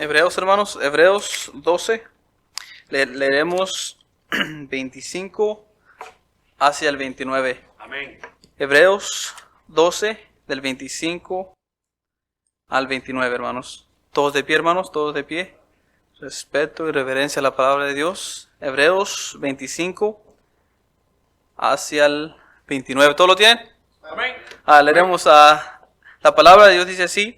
Hebreos, hermanos, Hebreos 12, leeremos 25 hacia el 29. Amén. Hebreos 12, del 25 al 29, hermanos. Todos de pie, hermanos, todos de pie. Respeto y reverencia a la palabra de Dios. Hebreos 25 hacia el 29. ¿Todos lo tienen? Amén. Leeremos la palabra de Dios dice así.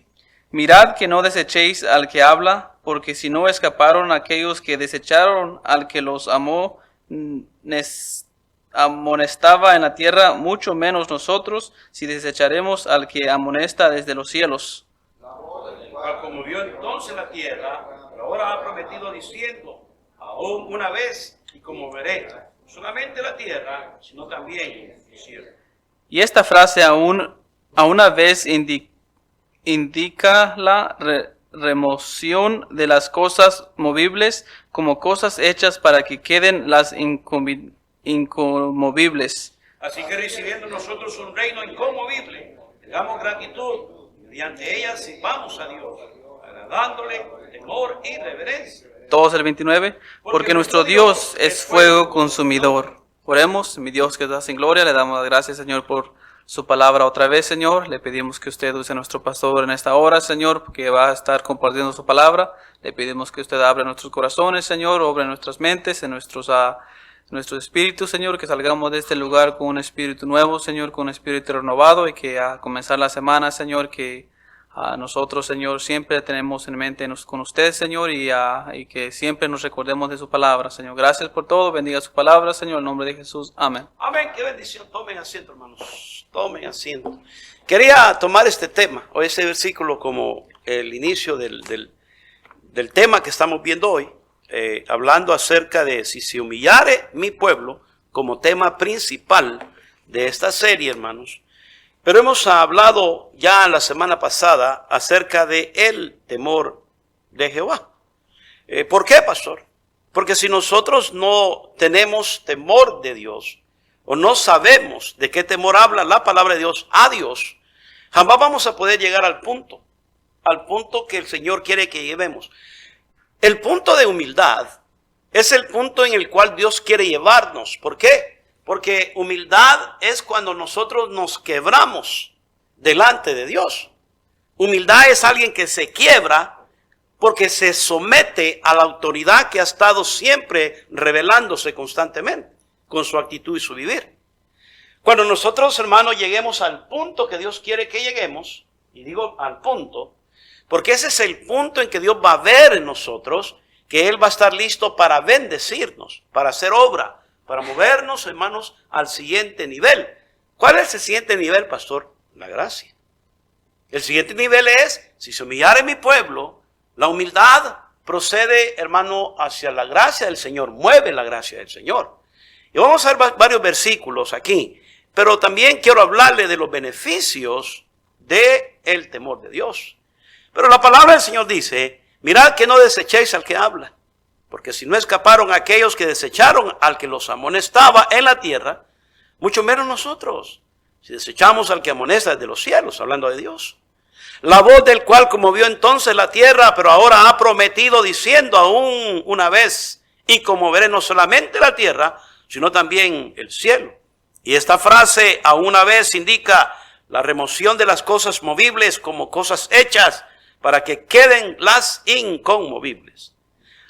Mirad que no desechéis al que habla, porque si no escaparon aquellos que desecharon al que los amonestaba en la tierra, mucho menos nosotros, si desecharemos al que amonesta desde los cielos. El cual conmovió entonces la tierra, pero ahora ha prometido diciendo, aún una vez y conmoveré, no solamente la tierra, sino también el cielo. Y esta frase a una vez indica la remoción de las cosas movibles como cosas hechas para que queden las inconmovibles. Así que recibiendo nosotros un reino inconmovible, tengamos gratitud, mediante ella sirvamos a Dios, agradándole con temor y reverencia. Todos el 29, porque nuestro Dios es fuego consumidor. Oremos, mi Dios que estás en gloria, le damos las gracias, Señor, por su palabra otra vez, Señor. Le pedimos que usted use a nuestro pastor en esta hora, Señor, porque va a estar compartiendo su palabra. Le pedimos que usted abra nuestros corazones, Señor, obra en nuestras mentes, en nuestros espíritus, Señor, que salgamos de este lugar con un espíritu nuevo, Señor, con un espíritu renovado, y que a comenzar la semana, Señor, que nosotros, Señor, siempre tenemos en mente con usted, Señor, y que siempre nos recordemos de su palabra, Señor. Gracias por todo, bendiga su palabra, Señor, en nombre de Jesús. Amén. Amén, qué bendición. Tomen asiento, hermanos, tomen asiento. Quería tomar este tema, o ese versículo, como el inicio del tema que estamos viendo hoy, hablando acerca de si se humillare mi pueblo, como tema principal de esta serie, hermanos. Pero hemos hablado ya la semana pasada acerca de el temor de Jehová. ¿Por qué, pastor? Porque si nosotros no tenemos temor de Dios, o no sabemos de qué temor habla la palabra de Dios a Dios, jamás vamos a poder llegar al punto que el Señor quiere que lleguemos. El punto de humildad es el punto en el cual Dios quiere llevarnos. ¿Por qué? Porque humildad es cuando nosotros nos quebramos delante de Dios. Humildad es alguien que se quiebra porque se somete a la autoridad que ha estado siempre revelándose constantemente con su actitud y su vivir. Cuando nosotros, hermanos, lleguemos al punto que Dios quiere que lleguemos, y digo al punto, porque ese es el punto en que Dios va a ver en nosotros, que Él va a estar listo para bendecirnos, para hacer obra, para movernos, hermanos, al siguiente nivel. ¿Cuál es el siguiente nivel, pastor? La gracia. El siguiente nivel es, si se humillare mi pueblo, la humildad procede, hermano, hacia la gracia del Señor, mueve la gracia del Señor. Y vamos a ver varios versículos aquí, pero también quiero hablarle de los beneficios del temor de Dios. Pero la palabra del Señor dice, mirad que no desechéis al que habla. Porque si no escaparon aquellos que desecharon al que los amonestaba en la tierra, mucho menos nosotros, si desechamos al que amonesta desde los cielos, hablando de Dios. La voz del cual conmovió entonces la tierra, pero ahora ha prometido diciendo aún una vez, y conmoveré no solamente la tierra, sino también el cielo. Y esta frase, aún una vez, indica la remoción de las cosas movibles como cosas hechas para que queden las inconmovibles.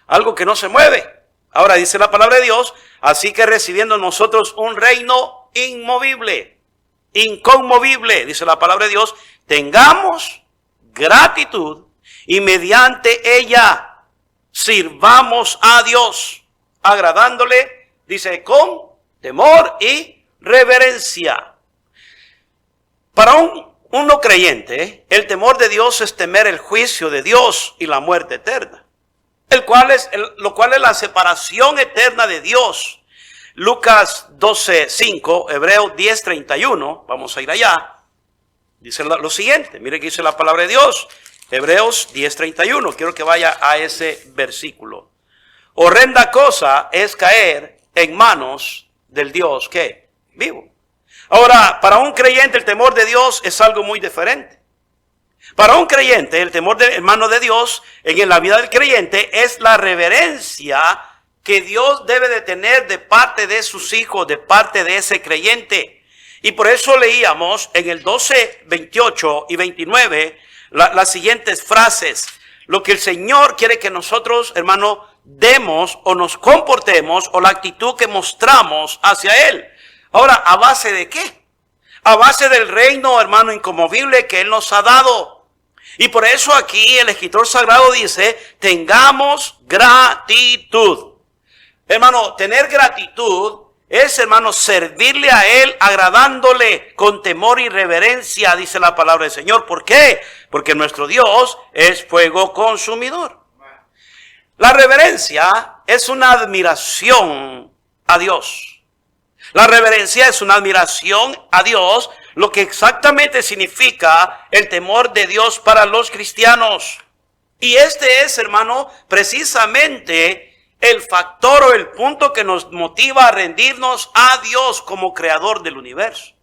Algo que no se mueve. Ahora dice la palabra de Dios, así que recibiendo nosotros un reino inmovible, inconmovible, dice la palabra de Dios, tengamos gratitud y mediante ella sirvamos a Dios, agradándole, dice, con temor y reverencia. Para un no creyente, el temor de Dios es temer el juicio de Dios y la muerte eterna. Lo cual es la separación eterna de Dios. Lucas 12:5, Hebreos 10:31, vamos a ir allá. Dice lo siguiente, mire que dice la palabra de Dios. Hebreos 10:31, quiero que vaya a ese versículo. Horrenda cosa es caer en manos del Dios que vivo. Ahora, para un creyente el temor de Dios es algo muy diferente. Para un creyente, el temor del hermano de Dios en la vida del creyente es la reverencia que Dios debe de tener de parte de sus hijos, de parte de ese creyente. Y por eso leíamos en el 12, 28 y 29 las siguientes frases. Lo que el Señor quiere que nosotros, hermano, demos o nos comportemos o la actitud que mostramos hacia Él. Ahora, ¿a base de qué? A base del reino, hermano, inconmovible que Él nos ha dado. Y por eso aquí el escritor sagrado dice, tengamos gratitud. Hermano, tener gratitud es, hermano, servirle a Él, agradándole con temor y reverencia, dice la palabra del Señor. ¿Por qué? Porque nuestro Dios es fuego consumidor. La reverencia es una admiración a Dios. La reverencia es una admiración a Dios, lo que exactamente significa el temor de Dios para los cristianos. Y este es, hermano, precisamente el factor o el punto que nos motiva a rendirnos a Dios como creador del universo.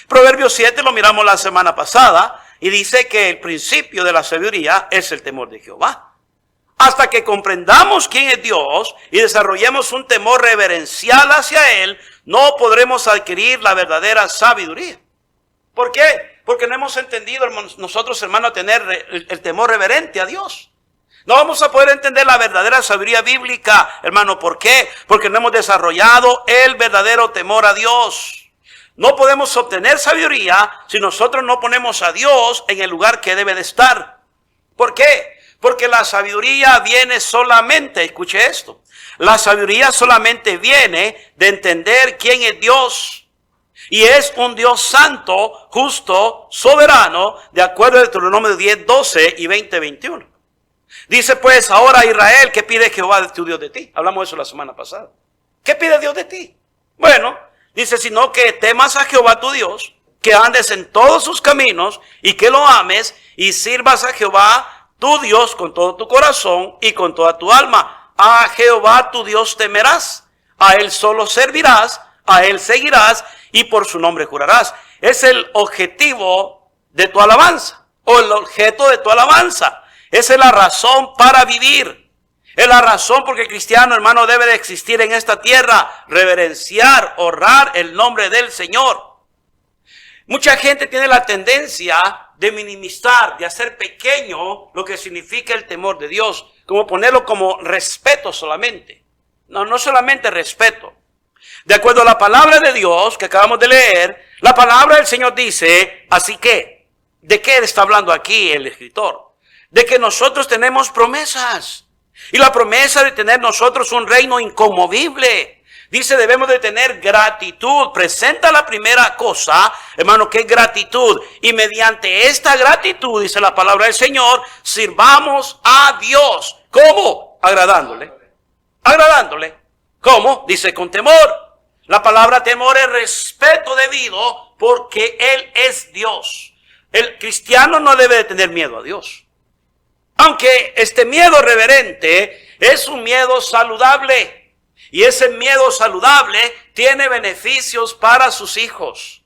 Proverbios 7 lo miramos la semana pasada y dice que el principio de la sabiduría es el temor de Jehová. Hasta que comprendamos quién es Dios y desarrollemos un temor reverencial hacia Él, no podremos adquirir la verdadera sabiduría. ¿Por qué? Porque no hemos entendido nosotros, hermanos, tener el temor reverente a Dios. No vamos a poder entender la verdadera sabiduría bíblica, hermano. ¿Por qué? Porque no hemos desarrollado el verdadero temor a Dios. No podemos obtener sabiduría si nosotros no ponemos a Dios en el lugar que debe de estar. ¿Por qué? Porque la sabiduría viene solamente, escuche esto, la sabiduría solamente viene de entender quién es Dios. Y es un Dios santo, justo, soberano, de acuerdo a Deuteronomio 10, 12 y 20, 21. Dice pues, ahora Israel, ¿qué pide Jehová tu Dios de ti? Hablamos de eso la semana pasada. ¿Qué pide Dios de ti? Bueno, dice, sino que temas a Jehová tu Dios, que andes en todos sus caminos y que lo ames y sirvas a Jehová tu Dios con todo tu corazón y con toda tu alma. A Jehová tu Dios temerás, a Él solo servirás, a Él seguirás y por su nombre jurarás. Es el objetivo de tu alabanza o el objeto de tu alabanza. Esa es la razón para vivir. Es la razón porque el cristiano, hermano, debe de existir en esta tierra. Reverenciar, honrar el nombre del Señor. Mucha gente tiene la tendencia de minimizar, de hacer pequeño lo que significa el temor de Dios. Como ponerlo como respeto solamente. No solamente respeto. De acuerdo a la palabra de Dios que acabamos de leer, la palabra del Señor dice, así que, ¿de qué está hablando aquí el escritor? De que nosotros tenemos promesas. Y la promesa de tener nosotros un reino inconmovible. Dice, debemos de tener gratitud. Presenta la primera cosa, hermano, que es gratitud. Y mediante esta gratitud, dice la palabra del Señor, sirvamos a Dios. ¿Cómo? Agradándole. Agradándole. ¿Cómo? Dice, con temor. La palabra temor es respeto debido porque Él es Dios. El cristiano no debe de tener miedo a Dios. Aunque este miedo reverente es un miedo saludable. Y ese miedo saludable tiene beneficios para sus hijos.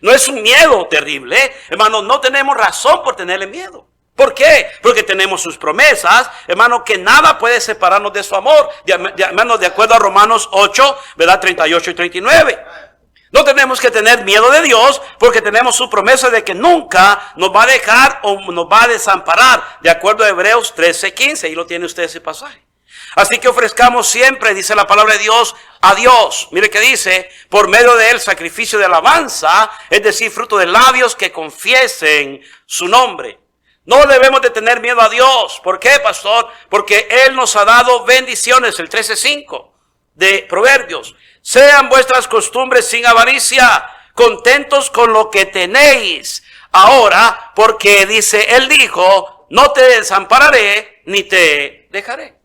No es un miedo terrible. Hermano, no tenemos razón por tenerle miedo. ¿Por qué? Porque tenemos sus promesas, hermano, que nada puede separarnos de su amor. Hermano, de acuerdo a Romanos 8, ¿verdad? 38 y 39. No tenemos que tener miedo de Dios porque tenemos su promesa de que nunca nos va a dejar o nos va a desamparar. De acuerdo a Hebreos 13, 15. Ahí lo tiene usted ese pasaje. Así que ofrezcamos siempre, dice la palabra de Dios, a Dios. Mire que dice, por medio de él sacrificio de alabanza, es decir, fruto de labios que confiesen su nombre. No debemos de tener miedo a Dios. ¿Por qué, pastor? Porque Él nos ha dado bendiciones. El 13:5 de Proverbios. Sean vuestras costumbres sin avaricia, contentos con lo que tenéis. Ahora, porque dice, Él dijo, no te desampararé ni te dejaré.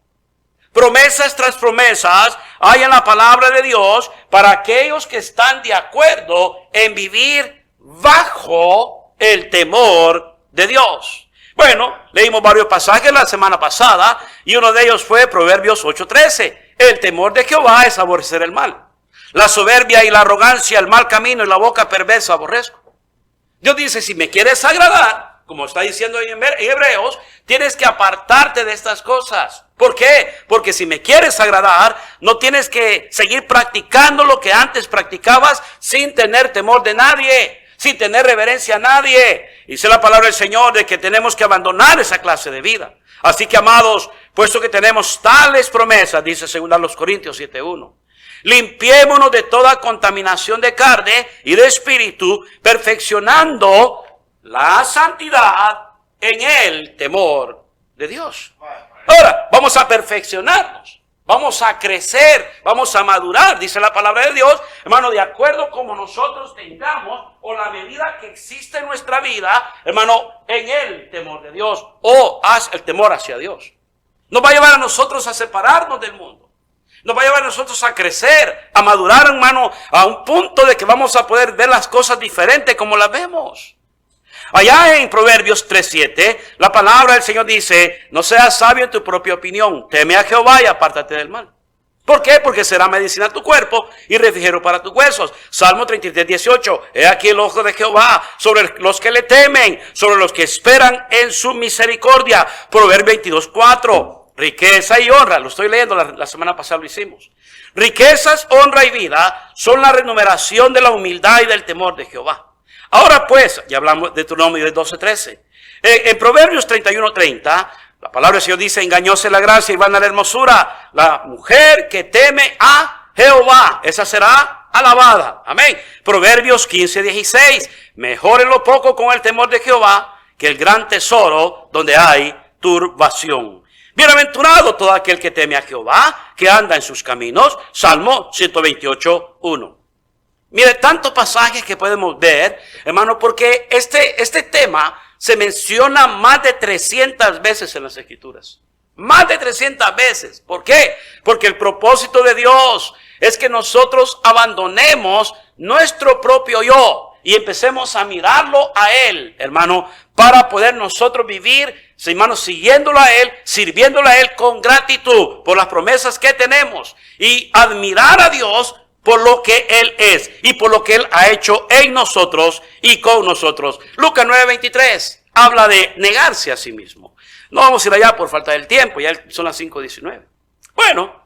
Promesas tras promesas hay en la palabra de Dios para aquellos que están de acuerdo en vivir bajo el temor de Dios. Bueno, leímos varios pasajes la semana pasada y uno de ellos fue Proverbios 8:13. El temor de Jehová es aborrecer el mal. La soberbia y la arrogancia, el mal camino y la boca perversa aborrezco. Dios dice, si me quieres agradar, como está diciendo en Hebreos, tienes que apartarte de estas cosas. ¿Por qué? Porque si me quieres agradar, no tienes que seguir practicando lo que antes practicabas sin tener temor de nadie, sin tener reverencia a nadie. Dice la palabra del Señor de que tenemos que abandonar esa clase de vida. Así que, amados, puesto que tenemos tales promesas, dice 2 Corintios 7:1, limpiémonos de toda contaminación de carne y de espíritu, perfeccionando la santidad en el temor de Dios. Ahora, vamos a perfeccionarnos, vamos a crecer, vamos a madurar, dice la palabra de Dios, hermano, de acuerdo como nosotros tengamos o la medida que existe en nuestra vida, hermano, en el temor de Dios o el temor hacia Dios. Nos va a llevar a nosotros a separarnos del mundo. Nos va a llevar a nosotros a crecer, a madurar, hermano, a un punto de que vamos a poder ver las cosas diferentes como las vemos. Allá en Proverbios 3:7, la palabra del Señor dice, no seas sabio en tu propia opinión, teme a Jehová y apártate del mal. ¿Por qué? Porque será medicina a tu cuerpo y refrigerio para tus huesos. Salmo 33:18, he aquí el ojo de Jehová sobre los que le temen, sobre los que esperan en su misericordia. Proverbios 22:4, riqueza y honra, lo estoy leyendo, la semana pasada lo hicimos. Riquezas, honra y vida son la remuneración de la humildad y del temor de Jehová. Ahora pues, ya hablamos de Deuteronomio 12:13. En Proverbios 31:30, la palabra del Señor dice, engañosa es la gracia y vana la hermosura. La mujer que teme a Jehová, esa será alabada. Amén. Proverbios 15:16, mejor es lo poco con el temor de Jehová que el gran tesoro donde hay turbación. Bienaventurado todo aquel que teme a Jehová, que anda en sus caminos. Salmo 128:1. Mire, tantos pasajes que podemos ver, hermano, porque este tema se menciona más de 300 veces en las Escrituras. Más de 300 veces. ¿Por qué? Porque el propósito de Dios es que nosotros abandonemos nuestro propio yo y empecemos a mirarlo a Él, hermano, para poder nosotros vivir, hermano, siguiéndolo a Él, sirviéndolo a Él con gratitud por las promesas que tenemos y admirar a Dios por lo que Él es y por lo que Él ha hecho en nosotros y con nosotros. Lucas 9:23 habla de negarse a sí mismo. No vamos a ir allá por falta del tiempo, ya son las 5:19. Bueno,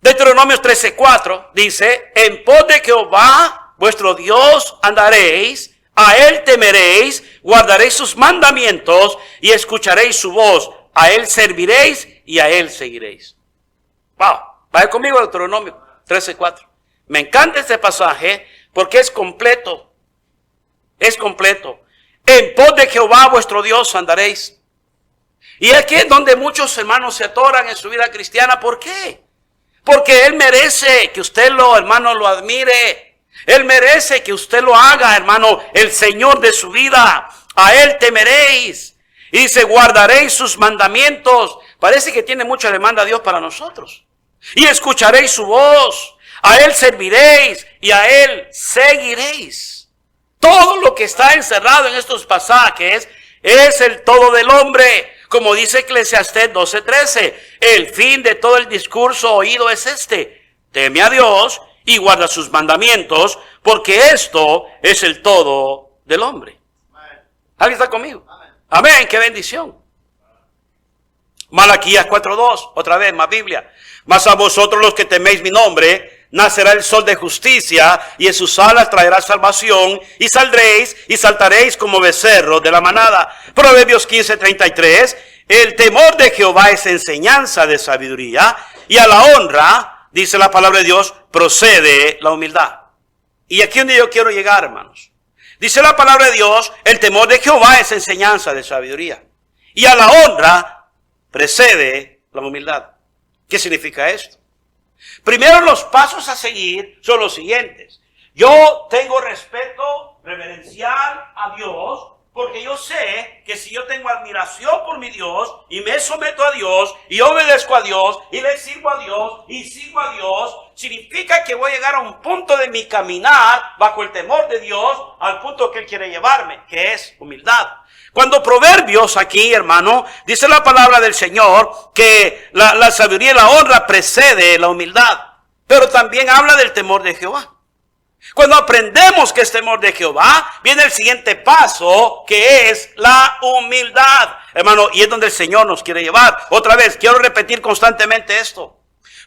Deuteronomio 13:4 dice, en pos de Jehová vuestro Dios andaréis, a Él temeréis, guardaréis sus mandamientos y escucharéis su voz, a Él serviréis y a Él seguiréis. Wow, vaya conmigo a Deuteronomio 13:4. Me encanta este pasaje porque es completo. Es completo. En pos de Jehová vuestro Dios andaréis. Y aquí es donde muchos hermanos se atoran en su vida cristiana. ¿Por qué? Porque Él merece que usted hermano, lo admire. Él merece que usted lo haga, hermano, el Señor de su vida. A Él temeréis. Y dice, guardaréis sus mandamientos. Parece que tiene mucha demanda Dios para nosotros. Y escucharéis su voz. A Él serviréis y a Él seguiréis. Todo lo que está encerrado en estos pasajes es el todo del hombre. Como dice Eclesiastés 12:13, el fin de todo el discurso oído es este: teme a Dios y guarda sus mandamientos, porque esto es el todo del hombre. ¿Alguien está conmigo? Amén, qué bendición. Malaquías 4:2, otra vez, más Biblia. Mas a vosotros los que teméis mi nombre, nacerá el sol de justicia, y en sus alas traerá salvación, y saldréis y saltaréis como becerros de la manada. Proverbios 15:33, el temor de Jehová es enseñanza de sabiduría, y a la honra, dice la palabra de Dios, procede la humildad. Y aquí es donde yo quiero llegar, hermanos. Dice la palabra de Dios, el temor de Jehová es enseñanza de sabiduría, y a la honra precede la humildad. ¿Qué significa esto? Primero, los pasos a seguir son los siguientes. Yo tengo respeto reverencial a Dios, porque yo sé que si yo tengo admiración por mi Dios y me someto a Dios y obedezco a Dios y le sirvo a Dios y sigo a Dios, significa que voy a llegar a un punto de mi caminar bajo el temor de Dios, al punto que Él quiere llevarme, que es humildad. Cuando Proverbios aquí, hermano, dice la palabra del Señor que la sabiduría y la honra precede la humildad, pero también habla del temor de Jehová. Cuando aprendemos que es temor de Jehová, viene el siguiente paso, que es la humildad, hermano, y es donde el Señor nos quiere llevar. Otra vez, quiero repetir constantemente esto,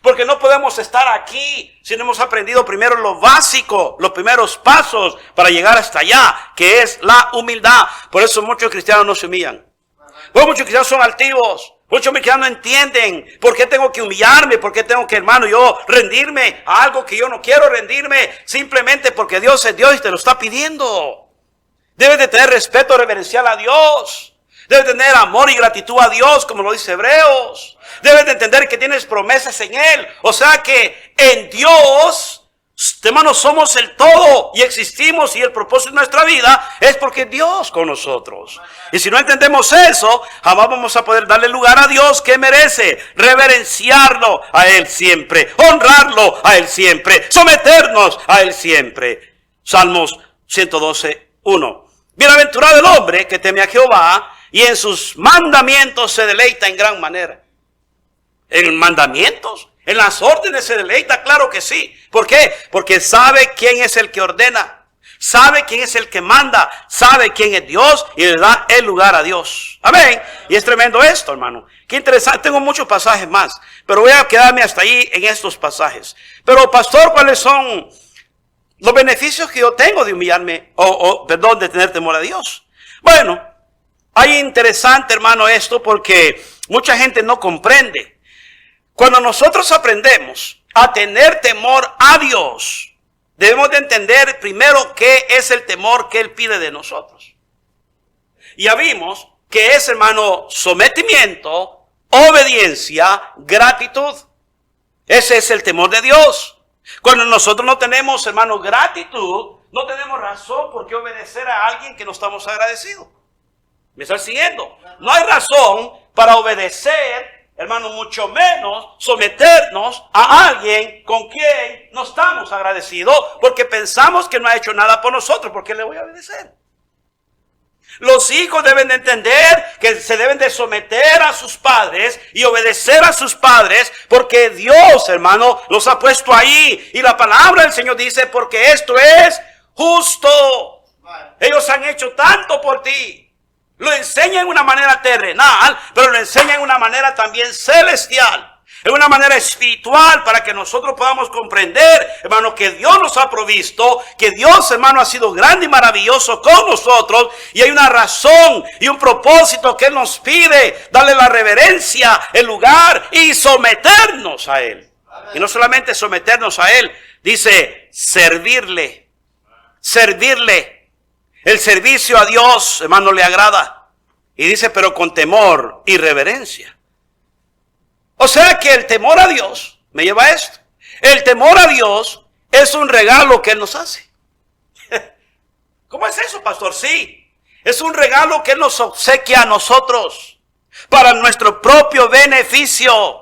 porque no podemos estar aquí si no hemos aprendido primero lo básico, los primeros pasos para llegar hasta allá, que es la humildad. Por eso muchos cristianos no se humillan. Pues muchos cristianos son altivos. Muchos cristianos no entienden por qué tengo que humillarme, por qué tengo que, hermano, yo rendirme a algo que yo no quiero rendirme, simplemente porque Dios es Dios y te lo está pidiendo. Debes de tener respeto reverencial a Dios. Debes tener amor y gratitud a Dios, como lo dice Hebreos. Debes de entender que tienes promesas en Él. O sea que en Dios, hermanos, somos el todo y existimos, y el propósito de nuestra vida es porque Dios con nosotros. Y si no entendemos eso, jamás vamos a poder darle lugar a Dios que merece, reverenciarlo a Él siempre, honrarlo a Él siempre, someternos a Él siempre. Salmos 112:1. Bienaventurado el hombre que teme a Jehová y en sus mandamientos se deleita en gran manera. ¿En mandamientos? ¿En las órdenes se deleita? Claro que sí. ¿Por qué? Porque sabe quién es el que ordena, sabe quién es el que manda, sabe quién es Dios y le da el lugar a Dios. Amén. Y es tremendo esto, hermano. Qué interesante. Tengo muchos pasajes más, pero voy a quedarme hasta ahí en estos pasajes. Pero, pastor, ¿cuáles son los beneficios que yo tengo de humillarme, de tener temor a Dios? Bueno, hay interesante, hermano, esto, porque mucha gente no comprende. Cuando nosotros aprendemos a tener temor a Dios, debemos de entender primero qué es el temor que Él pide de nosotros. Ya vimos que es, hermano, sometimiento, obediencia, gratitud. Ese es el temor de Dios. Cuando nosotros no tenemos, hermano, gratitud, no tenemos razón por qué obedecer a alguien que no estamos agradecidos. ¿Me están siguiendo? No hay razón para obedecer, hermano, mucho menos someternos a alguien con quien no estamos agradecidos, porque pensamos que no ha hecho nada por nosotros. ¿Por qué le voy a obedecer? Los hijos deben de entender que se deben de someter a sus padres y obedecer a sus padres, porque Dios, hermano, los ha puesto ahí. Y la palabra del Señor dice, porque esto es justo. Ellos han hecho tanto por ti. Lo enseña en una manera terrenal, pero lo enseña en una manera también celestial. En una manera espiritual, para que nosotros podamos comprender, hermano, que Dios nos ha provisto, que Dios, hermano, ha sido grande y maravilloso con nosotros, y hay una razón y un propósito que Él nos pide, darle la reverencia, el lugar y someternos a Él. Y no solamente someternos a Él, dice servirle. Servirle. El servicio a Dios, hermano, le agrada. Y dice, pero con temor y reverencia. O sea que el temor a Dios me lleva a esto. El temor a Dios es un regalo que Él nos hace. ¿Cómo es eso, pastor? Sí, es un regalo que Él nos obsequia a nosotros para nuestro propio beneficio.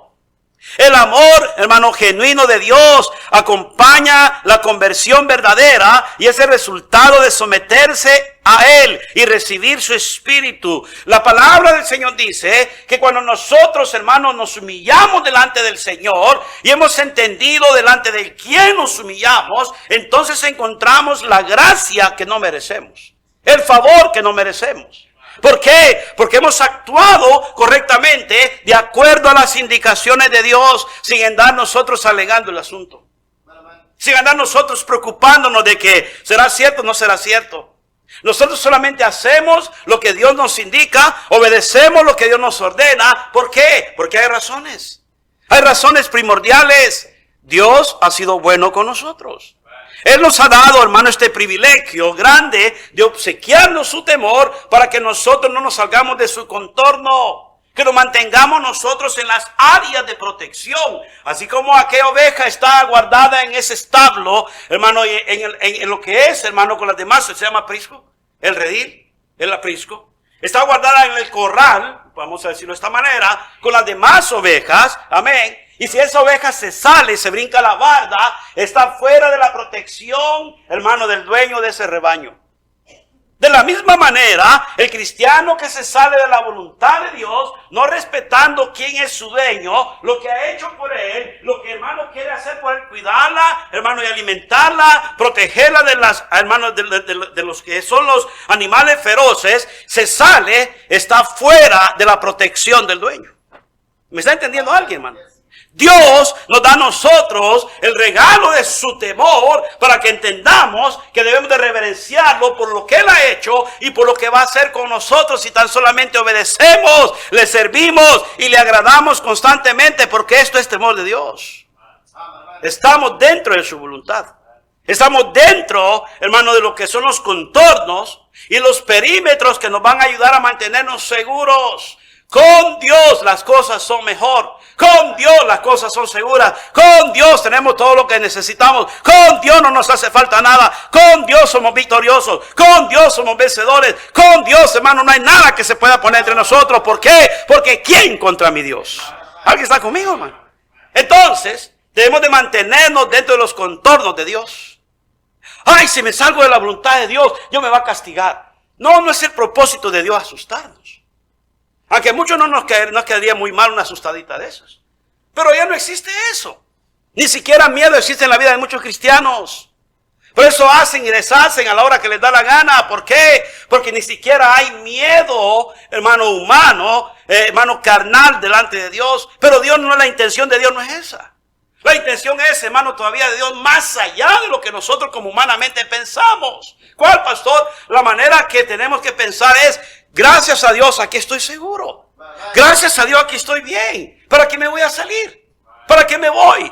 El amor, hermano, genuino de Dios acompaña la conversión verdadera y es el resultado de someterse a Él y recibir su espíritu. La palabra del Señor dice que cuando nosotros, hermanos, nos humillamos delante del Señor y hemos entendido delante de quién nos humillamos, entonces encontramos la gracia que no merecemos, el favor que no merecemos. ¿Por qué? Porque hemos actuado correctamente de acuerdo a las indicaciones de Dios, sin andar nosotros alegando el asunto, sin andar nosotros preocupándonos de que será cierto o no será cierto. Nosotros solamente hacemos lo que Dios nos indica, obedecemos lo que Dios nos ordena. ¿Por qué? Porque hay razones. Hay razones primordiales. Dios ha sido bueno con nosotros. Él nos ha dado, hermano, este privilegio grande de obsequiarnos su temor para que nosotros no nos salgamos de su contorno, que nos mantengamos nosotros en las áreas de protección. Así como aquella oveja está guardada en ese establo, hermano, en lo que es, hermano, con las demás, se llama aprisco, el redil, el aprisco. Está guardada en el corral, vamos a decirlo de esta manera, con las demás ovejas, amén. Y si esa oveja se sale, se brinca la barda, está fuera de la protección, hermano, del dueño de ese rebaño. De la misma manera, el cristiano que se sale de la voluntad de Dios, no respetando quién es su dueño, lo que ha hecho por él, lo que hermano quiere hacer por él, cuidarla, hermano, y alimentarla, protegerla de las, hermanos, de los que son los animales feroces, se sale, está fuera de la protección del dueño. ¿Me está entendiendo alguien, hermano? Dios nos da a nosotros el regalo de su temor para que entendamos que debemos de reverenciarlo por lo que Él ha hecho y por lo que va a hacer con nosotros si tan solamente obedecemos, le servimos y le agradamos constantemente, porque esto es temor de Dios. Estamos dentro de su voluntad. Estamos dentro, hermano, de lo que son los contornos y los perímetros que nos van a ayudar a mantenernos seguros. Con Dios las cosas son mejor. Con Dios las cosas son seguras. Con Dios tenemos todo lo que necesitamos. Con Dios no nos hace falta nada. Con Dios somos victoriosos. Con Dios somos vencedores. Con Dios, hermano, no hay nada que se pueda poner entre nosotros. ¿Por qué? Porque ¿quién contra mi Dios? ¿Alguien está conmigo, hermano? Entonces, debemos de mantenernos dentro de los contornos de Dios. Ay, si me salgo de la voluntad de Dios, Dios me va a castigar. No, no es el propósito de Dios asustarnos. Aunque muchos no nos quedaría muy mal una asustadita de esas. Pero ya no existe eso. Ni siquiera miedo existe en la vida de muchos cristianos. Por eso hacen y deshacen a la hora que les da la gana. ¿Por qué? Porque ni siquiera hay miedo, hermano, humano, hermano, carnal delante de Dios. Pero Dios no, la intención de Dios no es esa. La intención es, hermano, todavía de Dios más allá de lo que nosotros como humanamente pensamos. ¿Cuál, pastor? La manera que tenemos que pensar es: gracias a Dios, aquí estoy seguro. Gracias a Dios, aquí estoy bien. ¿Para qué me voy a salir? ¿Para qué me voy?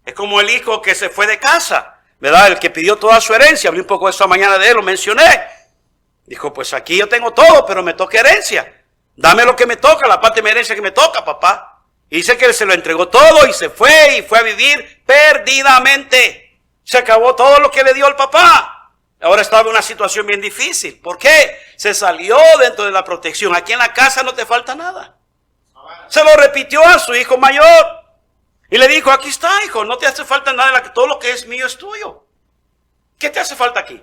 Es como el hijo que se fue de casa, ¿verdad? El que pidió toda su herencia. Hablé un poco esta mañana de él, lo mencioné. Dijo, pues aquí yo tengo todo, pero me toca herencia. Dame lo que me toca, la parte de mi herencia que me toca, papá. Y dice que él se lo entregó todo y se fue a vivir perdidamente. Se acabó todo lo que le dio el papá. Ahora estaba en una situación bien difícil. ¿Por qué? Se salió dentro de la protección. Aquí en la casa no te falta nada. Se lo repitió a su hijo mayor. Y le dijo, aquí está, hijo, no te hace falta nada. Todo lo que es mío es tuyo. ¿Qué te hace falta aquí?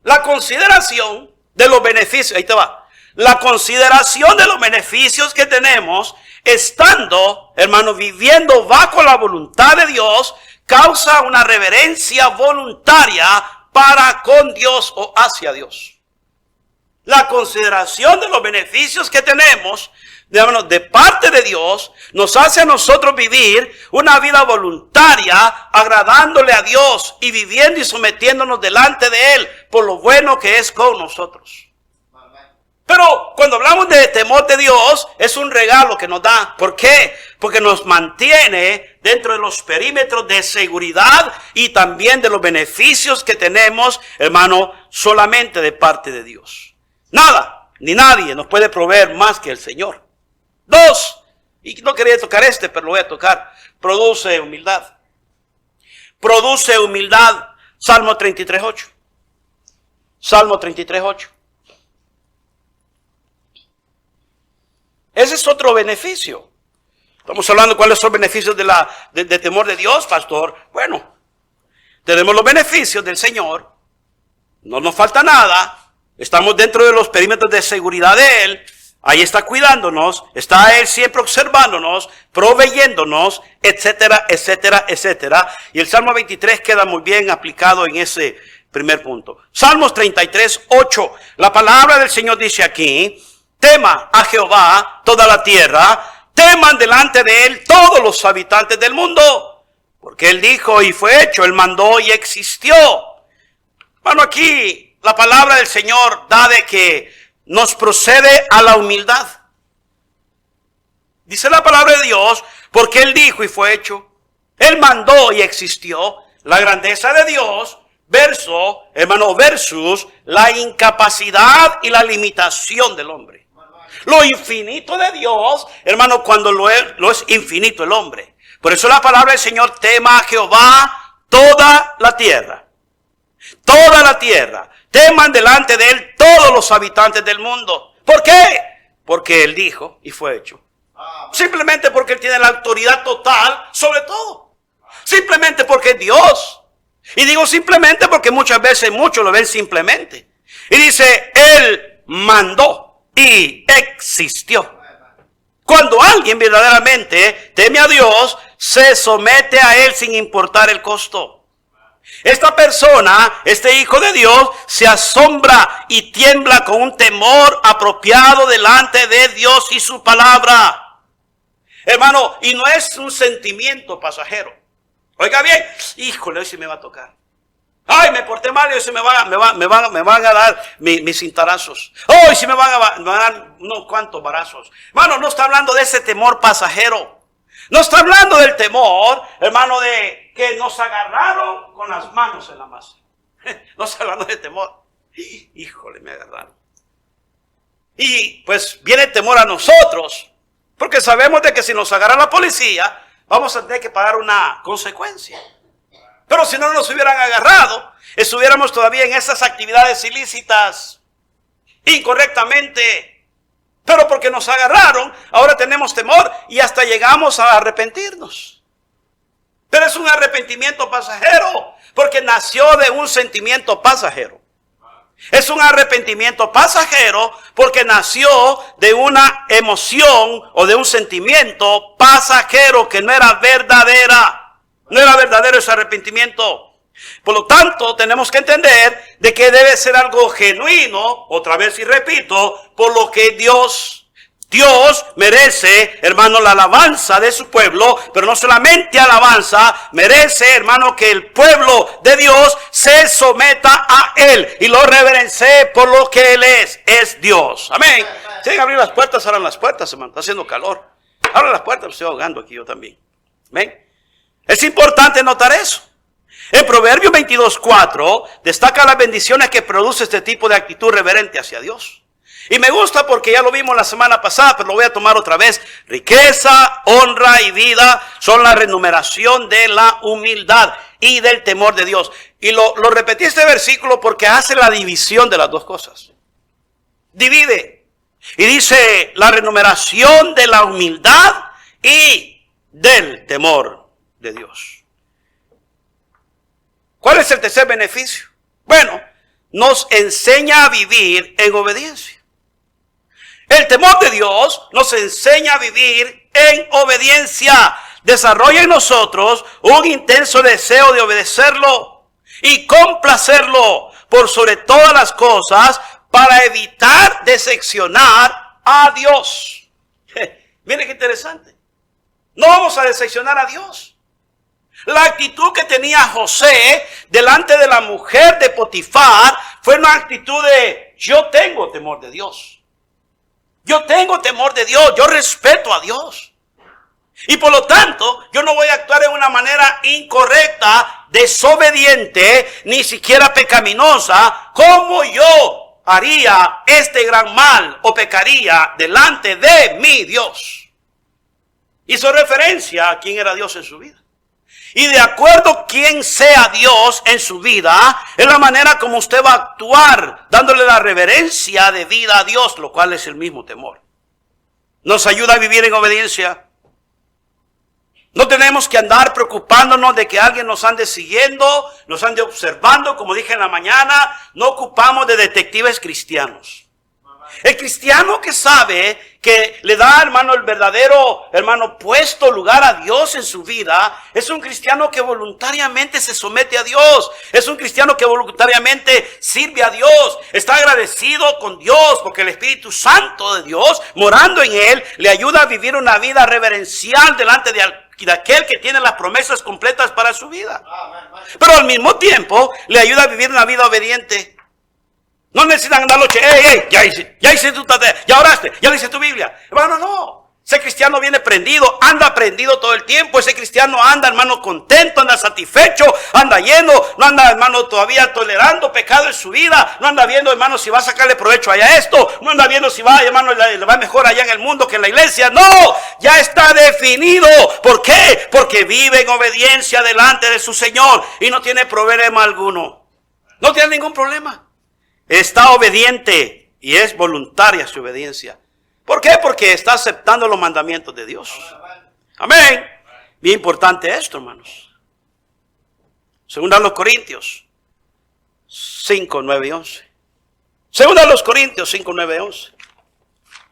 La consideración de los beneficios. Ahí te va. La consideración de los beneficios que tenemos estando, hermano, viviendo bajo la voluntad de Dios, causa una reverencia voluntaria para con Dios o hacia Dios. La consideración de los beneficios que tenemos de parte de Dios nos hace a nosotros vivir una vida voluntaria, agradándole a Dios y viviendo y sometiéndonos delante de Él por lo bueno que es con nosotros. Pero cuando hablamos de temor de Dios, es un regalo que nos da. ¿Por qué? Porque nos mantiene dentro de los perímetros de seguridad y también de los beneficios que tenemos, hermano, solamente de parte de Dios. Nada, ni nadie nos puede proveer más que el Señor. 2, y no quería tocar pero lo voy a tocar. Produce humildad. Produce humildad. Salmo 33:8. Salmo 33:8. Ese es otro beneficio. Estamos hablando de cuáles son los beneficios de temor de Dios, pastor. Bueno, tenemos los beneficios del Señor. No nos falta nada. Estamos dentro de los perímetros de seguridad de Él. Ahí está cuidándonos. Está Él siempre observándonos, proveyéndonos, etcétera, etcétera, etcétera. Y el Salmo 23 queda muy bien aplicado en ese primer punto. Salmos 33:8. La palabra del Señor dice aquí: tema a Jehová toda la tierra, teman delante de Él todos los habitantes del mundo. Porque Él dijo y fue hecho, Él mandó y existió. Bueno, aquí la palabra del Señor da de que nos procede a la humildad. Dice la palabra de Dios, porque Él dijo y fue hecho, Él mandó y existió. La grandeza de Dios, versus la incapacidad y la limitación del hombre. Lo infinito de Dios, hermano, cuando lo es infinito el hombre. Por eso la palabra del Señor: tema a Jehová toda la tierra. Toda la tierra. Teman delante de Él todos los habitantes del mundo. ¿Por qué? Porque Él dijo y fue hecho. Simplemente porque Él tiene la autoridad total sobre todo. Simplemente porque es Dios. Y digo simplemente porque muchas veces muchos lo ven simplemente. Y dice, Él mandó y existió. Cuando alguien verdaderamente teme a Dios, se somete a Él sin importar el costo. Esta persona, este hijo de Dios, se asombra y tiembla con un temor apropiado delante de Dios y su palabra. Hermano, y no es un sentimiento pasajero. Oiga bien, híjole, hoy sí me va a tocar. Ay, me porté mal y hoy sí me van a dar mis cintarazos. Hoy sí me van a dar unos cuantos barazos. Hermano, no está hablando de ese temor pasajero. No está hablando del temor, hermano, de que nos agarraron con las manos en la masa. No está hablando de temor. Híjole, me agarraron. Y pues viene el temor a nosotros, porque sabemos de que si nos agarra la policía, vamos a tener que pagar una consecuencia. Pero si no nos hubieran agarrado, estuviéramos todavía en esas actividades ilícitas, incorrectamente. Pero porque nos agarraron, ahora tenemos temor y hasta llegamos a arrepentirnos. Pero es un arrepentimiento pasajero, porque nació de un sentimiento pasajero. Es un arrepentimiento pasajero porque nació de una emoción o de un sentimiento pasajero que no era verdadera. No era verdadero ese arrepentimiento. Por lo tanto, tenemos que entender de que debe ser algo genuino, otra vez y repito, por lo que Dios merece, hermano, la alabanza de su pueblo, pero no solamente alabanza, merece, hermano, que el pueblo de Dios se someta a Él y lo reverencie por lo que Él es Dios. Amén. Si tienen que abrir las puertas, abran las puertas, hermano, está haciendo calor. Abran las puertas, me estoy ahogando aquí yo también. Amén. Es importante notar eso. En Proverbios 22:4 destaca las bendiciones que produce este tipo de actitud reverente hacia Dios. Y me gusta porque ya lo vimos la semana pasada, pero lo voy a tomar otra vez. Riqueza, honra y vida son la remuneración de la humildad y del temor de Dios. Y lo repetí este versículo porque hace la división de las dos cosas. Divide. Y dice la remuneración de la humildad y del temor de Dios. ¿Cuál es el tercer beneficio? Bueno, nos enseña a vivir en obediencia. El temor de Dios nos enseña a vivir en obediencia. Desarrolla en nosotros un intenso deseo de obedecerlo y complacerlo por sobre todas las cosas para evitar decepcionar a Dios. Mire qué interesante. No vamos a decepcionar a Dios. La actitud que tenía José delante de la mujer de Potifar fue una actitud de yo tengo temor de Dios. Yo tengo temor de Dios, yo respeto a Dios. Y por lo tanto, yo no voy a actuar de una manera incorrecta, desobediente, ni siquiera pecaminosa, como yo haría este gran mal o pecaría delante de mi Dios. Hizo referencia a quién era Dios en su vida. Y de acuerdo a quién sea Dios en su vida, es la manera como usted va a actuar, dándole la reverencia de vida a Dios, lo cual es el mismo temor. Nos ayuda a vivir en obediencia. No tenemos que andar preocupándonos de que alguien nos ande siguiendo, nos ande observando, como dije en la mañana, no ocupamos de detectives cristianos. El cristiano que sabe que le da, hermano, el verdadero, hermano, puesto lugar a Dios en su vida, es un cristiano que voluntariamente se somete a Dios. Es un cristiano que voluntariamente sirve a Dios. Está agradecido con Dios porque el Espíritu Santo de Dios, morando en él, le ayuda a vivir una vida reverencial delante de aquel que tiene las promesas completas para su vida. Pero al mismo tiempo, le ayuda a vivir una vida obediente. No necesitan andar noche, ya hice tu tarea, ya oraste, ya leíste tu Biblia. Hermano, no. Ese cristiano viene prendido, anda prendido todo el tiempo. Ese cristiano anda, hermano, contento, anda satisfecho, anda lleno. No anda, hermano, todavía tolerando pecado en su vida. No anda viendo, hermano, si va a sacarle provecho allá a esto. No anda viendo si va, hermano, le va mejor allá en el mundo que en la iglesia. No, ya está definido. ¿Por qué? Porque vive en obediencia delante de su Señor y no tiene problema alguno. No tiene ningún problema. Está obediente y es voluntaria su obediencia. ¿Por qué? Porque está aceptando los mandamientos de Dios. Amén. Bien importante esto, hermanos. Segunda a los Corintios 5, 9 y 11. Segunda a los Corintios 5, 9 y 11.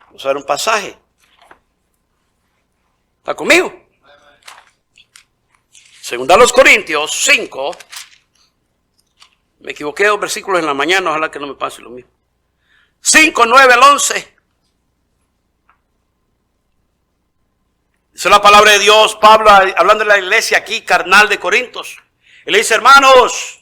Vamos a ver un pasaje. ¿Está conmigo? Segunda a los Corintios 5. Me equivoqué 2 versículos en la mañana, ojalá que no me pase lo mismo. 5, 9 al 11. Dice la palabra de Dios, Pablo hablando de la iglesia aquí, carnal de Corintios. Él dice, hermanos,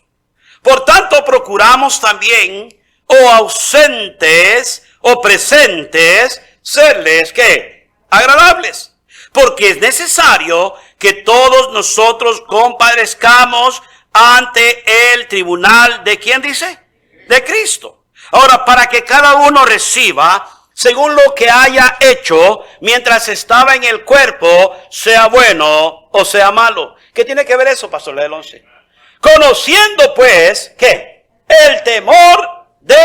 por tanto procuramos también, o ausentes, o presentes, serles, ¿qué? Agradables. Porque es necesario que todos nosotros compadezcamos ante el tribunal de ¿quién dice? De Cristo. Ahora, para que cada uno reciba según lo que haya hecho mientras estaba en el cuerpo, sea bueno o sea malo. ¿Qué tiene que ver eso, pastor? Lee el 11. Conociendo pues, ¿qué? El temor de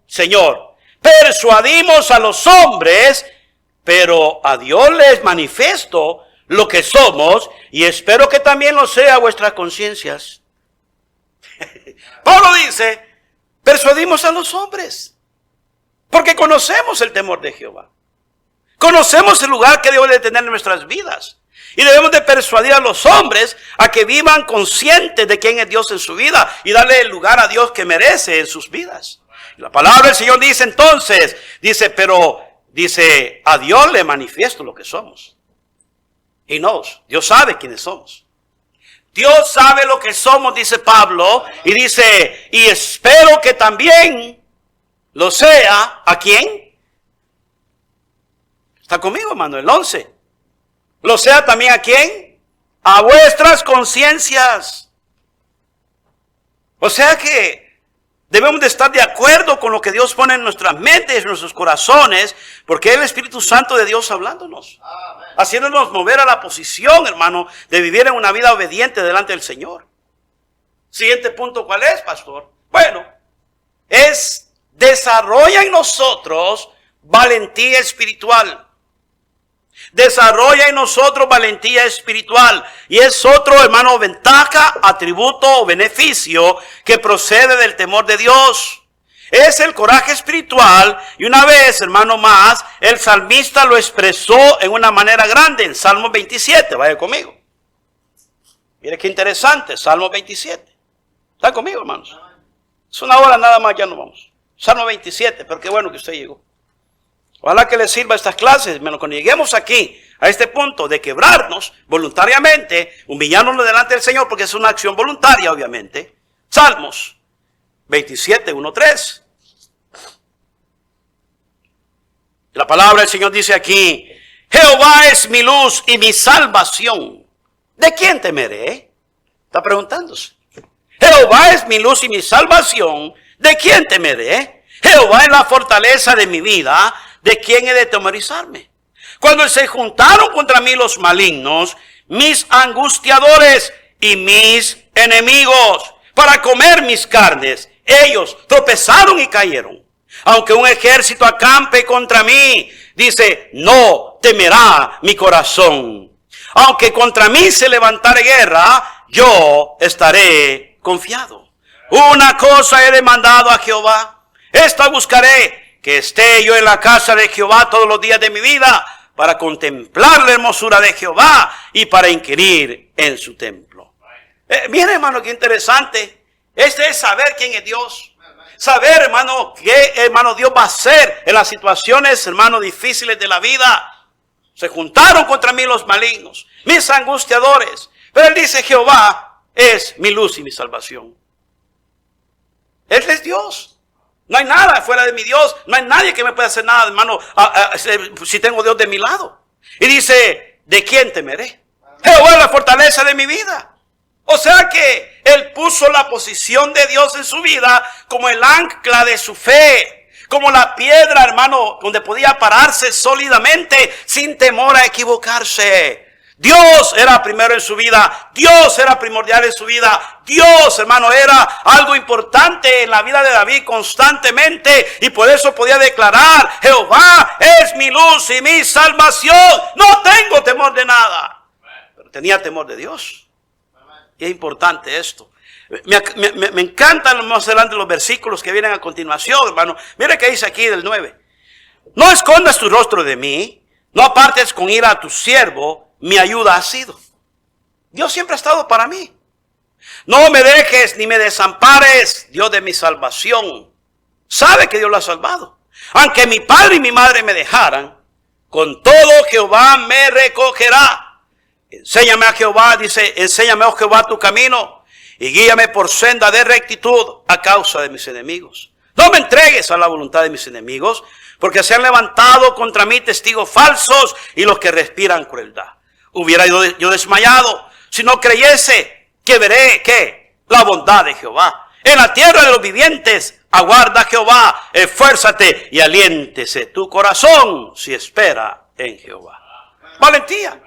Señor. Persuadimos a los hombres, pero a Dios les manifiesto lo que somos, y espero que también lo sea vuestras conciencias. Pablo dice, persuadimos a los hombres, porque conocemos el temor de Jehová. Conocemos el lugar que debe de tener en nuestras vidas. Y debemos de persuadir a los hombres a que vivan conscientes de quién es Dios en su vida y darle el lugar a Dios que merece en sus vidas. Y la palabra del Señor dice entonces, dice, a Dios le manifiesto lo que somos. Y Dios sabe quiénes somos. Dios sabe lo que somos, dice Pablo, y dice, y espero que también lo sea, ¿a quién? ¿Está conmigo, hermano? El 11. Lo sea también ¿a quién? A vuestras conciencias. O sea que debemos de estar de acuerdo con lo que Dios pone en nuestras mentes, en nuestros corazones, porque es el Espíritu Santo de Dios hablándonos. Amén. Haciéndonos mover a la posición, hermano, de vivir en una vida obediente delante del Señor. Siguiente punto, ¿cuál es, pastor? Bueno, desarrolla en nosotros valentía espiritual. Desarrolla en nosotros valentía espiritual. Y es otro, hermano, ventaja, atributo o beneficio que procede del temor de Dios. Es el coraje espiritual. Y una vez, hermano, más, el salmista lo expresó en una manera grande en Salmo 27. Vaya conmigo. Mire qué interesante, Salmo 27. ¿Está conmigo, hermanos? Es una hora nada más, ya no vamos. Salmo 27, pero qué bueno que usted llegó. Ojalá que les sirva estas clases, menos cuando lleguemos aquí, a este punto de quebrarnos voluntariamente, humillándonos delante del Señor, porque es una acción voluntaria, obviamente. Salmos 27, 1, 3. La palabra del Señor dice aquí, Jehová es mi luz y mi salvación. ¿De quién temeré? Está preguntándose. Jehová es mi luz y mi salvación. ¿De quién temeré? Jehová es la fortaleza de mi vida. ¿De quién he de temorizarme? Cuando se juntaron contra mí los malignos, mis angustiadores y mis enemigos, para comer mis carnes, ellos tropezaron y cayeron. Aunque un ejército acampe contra mí, dice, no temerá mi corazón. Aunque contra mí se levantare guerra, yo estaré confiado. Una cosa he demandado a Jehová, esta buscaré, que esté yo en la casa de Jehová todos los días de mi vida, para contemplar la hermosura de Jehová y para inquirir en su templo. Mira, hermano, qué interesante. Este es saber quién es Dios. Saber, hermano, qué, hermano, Dios va a hacer en las situaciones, hermano, difíciles de la vida. Se juntaron contra mí los malignos, mis angustiadores. Pero él dice, Jehová es mi luz y mi salvación. Él es Dios. No hay nada fuera de mi Dios. No hay nadie que me pueda hacer nada, hermano, si tengo Dios de mi lado. Y dice, ¿de quién temeré? Jehová es la fortaleza de mi vida. O sea que él puso la posición de Dios en su vida como el ancla de su fe. Como la piedra, hermano, donde podía pararse sólidamente sin temor a equivocarse. Dios era primero en su vida. Dios era primordial en su vida. Dios, hermano, era algo importante en la vida de David constantemente. Y por eso podía declarar, Jehová es mi luz y mi salvación. No tengo temor de nada. Pero tenía temor de Dios. Y es importante esto. Me encantan más adelante los versículos que vienen a continuación, hermano. Mire que dice aquí del 9. No escondas tu rostro de mí, no apartes con ira a tu siervo, mi ayuda ha sido. Dios siempre ha estado para mí. No me dejes ni me desampares, Dios de mi salvación. Sabe que Dios lo ha salvado. Aunque mi padre y mi madre me dejaran, con todo Jehová me recogerá. Enséñame a Jehová, dice, enséñame, oh Jehová, tu camino y guíame por senda de rectitud a causa de mis enemigos. No me entregues a la voluntad de mis enemigos, porque se han levantado contra mí testigos falsos y los que respiran crueldad. Hubiera yo desmayado si no creyese que veré, ¿qué? La bondad de Jehová. En la tierra de los vivientes, aguarda a Jehová, esfuérzate y aliéntese tu corazón si espera en Jehová. Valentía.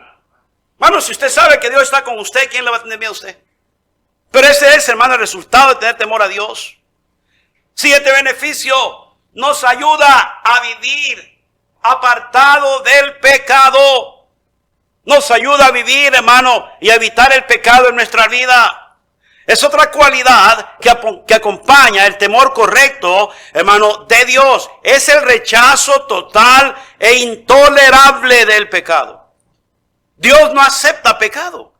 Hermano, si usted sabe que Dios está con usted, ¿quién le va a tener miedo a usted? Pero ese es, hermano, el resultado de tener temor a Dios. Si este beneficio nos ayuda a vivir apartado del pecado, nos ayuda a vivir, hermano, y a evitar el pecado en nuestra vida. Es otra cualidad que acompaña el temor correcto, hermano, de Dios. Es el rechazo total e intolerable del pecado. Dios no acepta pecado.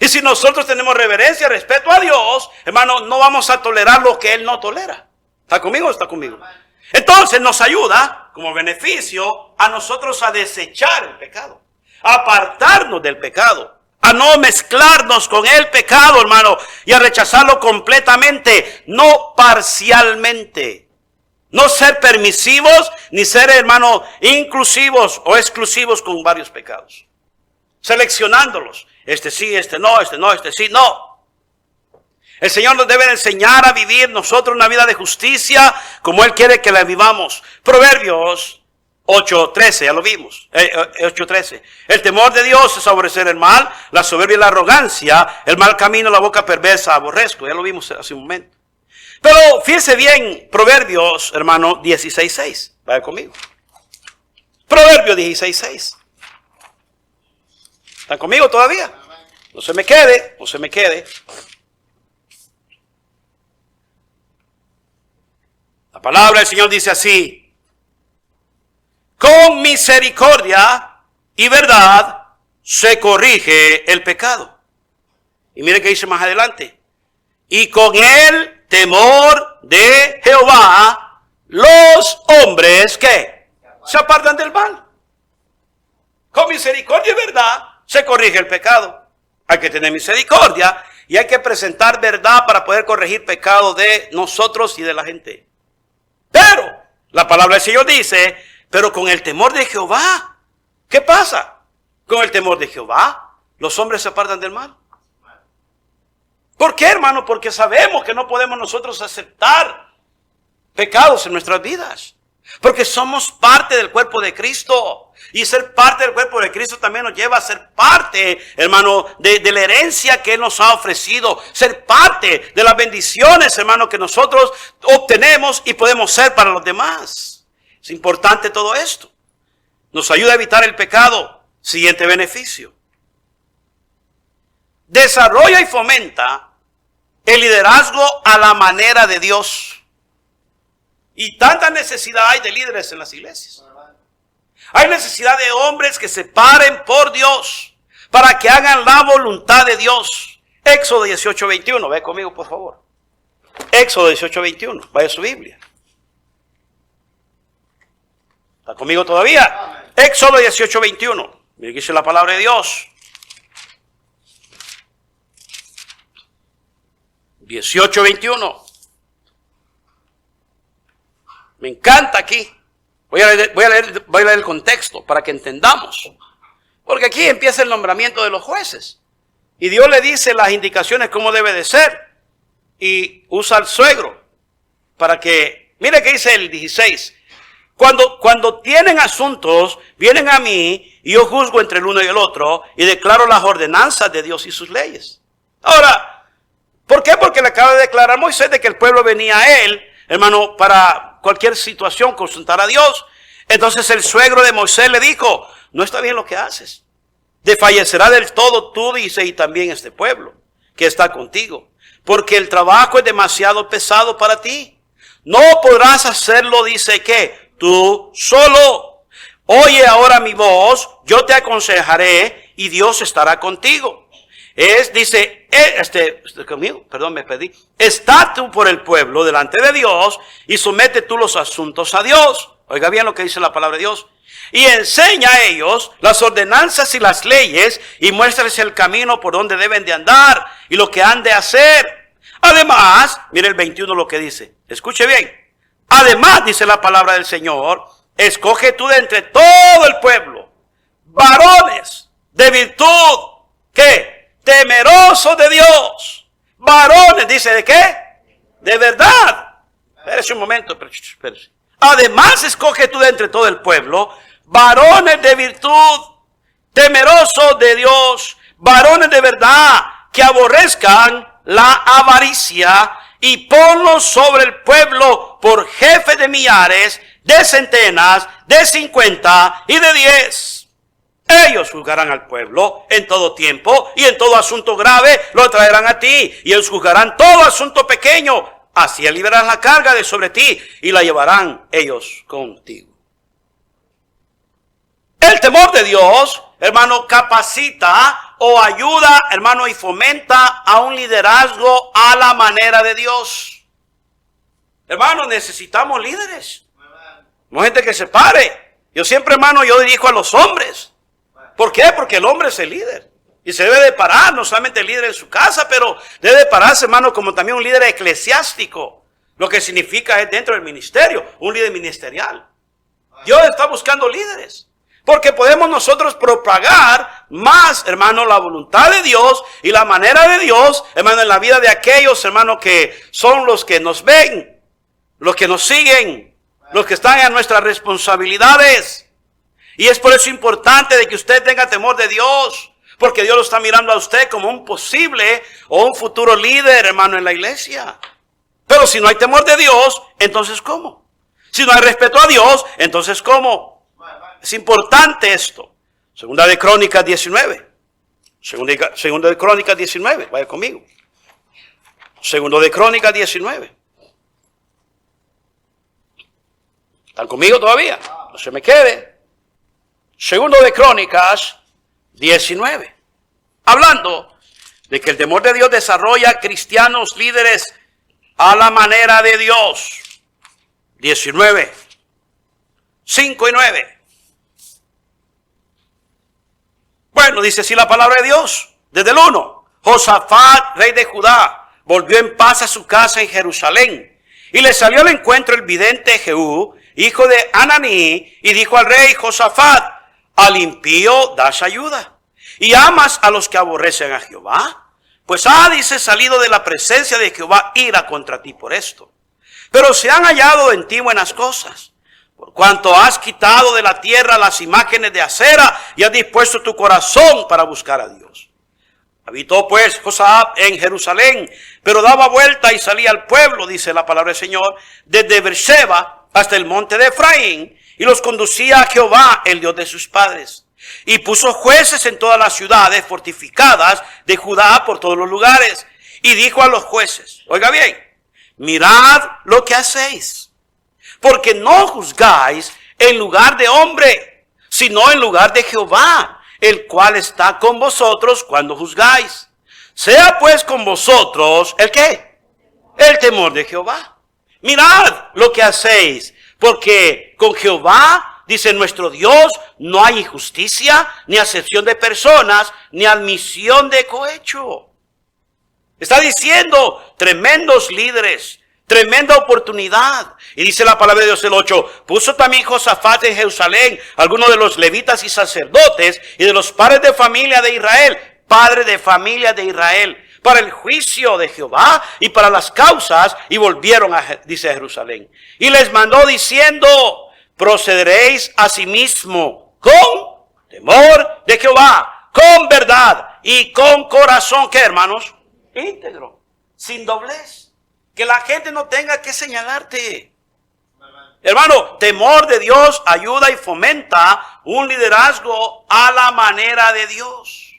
Y si nosotros tenemos reverencia, respeto a Dios, hermano, no vamos a tolerar lo que Él no tolera. ¿Está conmigo o está conmigo? Entonces nos ayuda, como beneficio, a nosotros a desechar el pecado, a apartarnos del pecado, a no mezclarnos con el pecado, hermano, y a rechazarlo completamente, no parcialmente. No ser permisivos, ni ser, hermano, inclusivos o exclusivos con varios pecados. Seleccionándolos. Este sí, este no, este no, este sí, no. El Señor nos debe enseñar a vivir nosotros una vida de justicia como Él quiere que la vivamos. Proverbios 8:13, ya lo vimos. 8:13. El temor de Dios es aborrecer el mal, la soberbia y la arrogancia, el mal camino, la boca perversa, aborrezco. Ya lo vimos hace un momento. Pero fíjese bien, Proverbios, hermano, 16:6. Vaya conmigo. Proverbios 16:6. ¿Están conmigo todavía? No se me quede, no se me quede. La palabra del Señor dice así: con misericordia y verdad se corrige el pecado. Y mire que dice más adelante: y con el temor de Jehová los hombres que se apartan del mal. Con misericordia y verdad se corrige el pecado. Hay que tener misericordia y hay que presentar verdad para poder corregir pecado de nosotros y de la gente. Pero la palabra del Señor dice, pero con el temor de Jehová, ¿qué pasa? Con el temor de Jehová, los hombres se apartan del mal. ¿Por qué, hermano? Porque sabemos que no podemos nosotros aceptar pecados en nuestras vidas. Porque somos parte del cuerpo de Cristo. Y ser parte del cuerpo de Cristo también nos lleva a ser parte, hermano, de la herencia que Él nos ha ofrecido. Ser parte de las bendiciones, hermano, que nosotros obtenemos y podemos ser para los demás. Es importante todo esto. Nos ayuda a evitar el pecado. Siguiente beneficio. Desarrolla y fomenta el liderazgo a la manera de Dios. Y tanta necesidad hay de líderes en las iglesias. Hay necesidad de hombres que se paren por Dios para que hagan la voluntad de Dios. Éxodo 18:21. Ve conmigo, por favor. Éxodo 18:21. Vaya a su Biblia. ¿Está conmigo todavía? Éxodo 18:21. Mire que dice la palabra de Dios. 18:21. Me encanta aquí. Voy a leer el contexto para que entendamos. Porque aquí empieza el nombramiento de los jueces. Y Dios le dice las indicaciones cómo debe de ser. Y usa al suegro para que... Mire que dice el 16. Cuando tienen asuntos, vienen a mí y yo juzgo entre el uno y el otro y declaro las ordenanzas de Dios y sus leyes. Ahora, ¿por qué? Porque le acaba de declarar Moisés de que el pueblo venía a él, hermano, para cualquier situación consultar a Dios. Entonces el suegro de Moisés le dijo, no está bien lo que haces. Desfallecerá del todo tú, dice, y también este pueblo que está contigo. porque el trabajo es demasiado pesado para ti. No podrás hacerlo, dice que tú solo. Oye ahora mi voz, yo te aconsejaré y Dios estará contigo. Dice, conmigo, perdón, me pedí. Está tú por el pueblo delante de Dios y somete tú los asuntos a Dios. Oiga bien lo que dice la palabra de Dios. Y enseña a ellos las ordenanzas y las leyes y muéstrales el camino por donde deben de andar y lo que han de hacer. Además, mire el 21 lo que dice. Escuche bien. Además, dice la palabra del Señor, escoge tú de entre todo el pueblo varones de virtud, ¿qué? Temerosos de Dios. Varones, dice, ¿de qué? De verdad. Espérese un momento, espérese. Además, escoge tú de entre todo el pueblo varones de virtud, temerosos de Dios, varones de verdad, que aborrezcan la avaricia, y ponlos sobre el pueblo por jefe de millares, de centenas, de 50 y de 10. Ellos juzgarán al pueblo en todo tiempo y en todo asunto grave lo traerán a ti, y ellos juzgarán todo asunto pequeño. Así aliviarán la carga de sobre ti y la llevarán ellos contigo. El temor de Dios, hermano, capacita o ayuda, hermano, y fomenta a un liderazgo a la manera de Dios. Hermano, necesitamos líderes. No gente que se pare. Yo siempre, hermano, yo dirijo a los hombres. ¿Por qué? Porque el hombre es el líder. Y se debe de parar, no solamente el líder en su casa, pero debe de pararse, hermano, como también un líder eclesiástico. Lo que significa es dentro del ministerio, un líder ministerial. Dios está buscando líderes. Porque podemos nosotros propagar más, hermano, la voluntad de Dios y la manera de Dios, hermano, en la vida de aquellos, hermano, que son los que nos ven, los que nos siguen, los que están en nuestras responsabilidades. Y es por eso importante de que usted tenga temor de Dios, porque Dios lo está mirando a usted como un posible o un futuro líder, hermano, en la iglesia. Pero si no hay temor de Dios, entonces ¿cómo? Si no hay respeto a Dios, entonces ¿cómo? Es importante esto. Segunda de Crónicas 19. Segunda de Crónicas 19. Vaya conmigo. Segunda de Crónicas 19. ¿Están conmigo todavía? No se me quede. Segunda de Crónicas 19. Hablando de que el temor de Dios desarrolla cristianos líderes a la manera de Dios. 19. 5 y 9. Bueno, dice así la palabra de Dios. Desde el 1. Josafat, rey de Judá, volvió en paz a su casa en Jerusalén. Y le salió al encuentro el vidente Jehú, hijo de Ananí, y dijo al rey Josafat: al impío das ayuda, y amas a los que aborrecen a Jehová. Pues dice, salido de la presencia de Jehová ira contra ti por esto. Pero se han hallado en ti buenas cosas, por cuanto has quitado de la tierra las imágenes de acera y has dispuesto tu corazón para buscar a Dios. Habitó pues Josafat en Jerusalén, pero daba vuelta y salía al pueblo, dice la palabra del Señor, desde Beerseba hasta el monte de Efraín, y los conducía a Jehová, el Dios de sus padres. Y puso jueces en todas las ciudades fortificadas de Judá por todos los lugares. Y dijo a los jueces, oiga bien, mirad lo que hacéis, porque no juzgáis en lugar de hombre, sino en lugar de Jehová, el cual está con vosotros cuando juzgáis. Sea pues con vosotros, ¿el qué? El temor de Jehová. Mirad lo que hacéis, porque con Jehová, dice nuestro Dios, no hay injusticia, ni acepción de personas, ni admisión de cohecho. Está diciendo tremendos líderes, tremenda oportunidad. Y dice la palabra de Dios el 8, puso también Josafat en Jerusalén algunos de los levitas y sacerdotes y de los padres de familia de Israel, para el juicio de Jehová y para las causas, y volvieron dice Jerusalén. Y les mandó diciendo, procederéis asimismo con temor de Jehová, con verdad y con corazón, ¿qué, hermanos? Íntegro, sin doblez. Que la gente no tenga que señalarte. Hermano, temor de Dios ayuda y fomenta un liderazgo a la manera de Dios.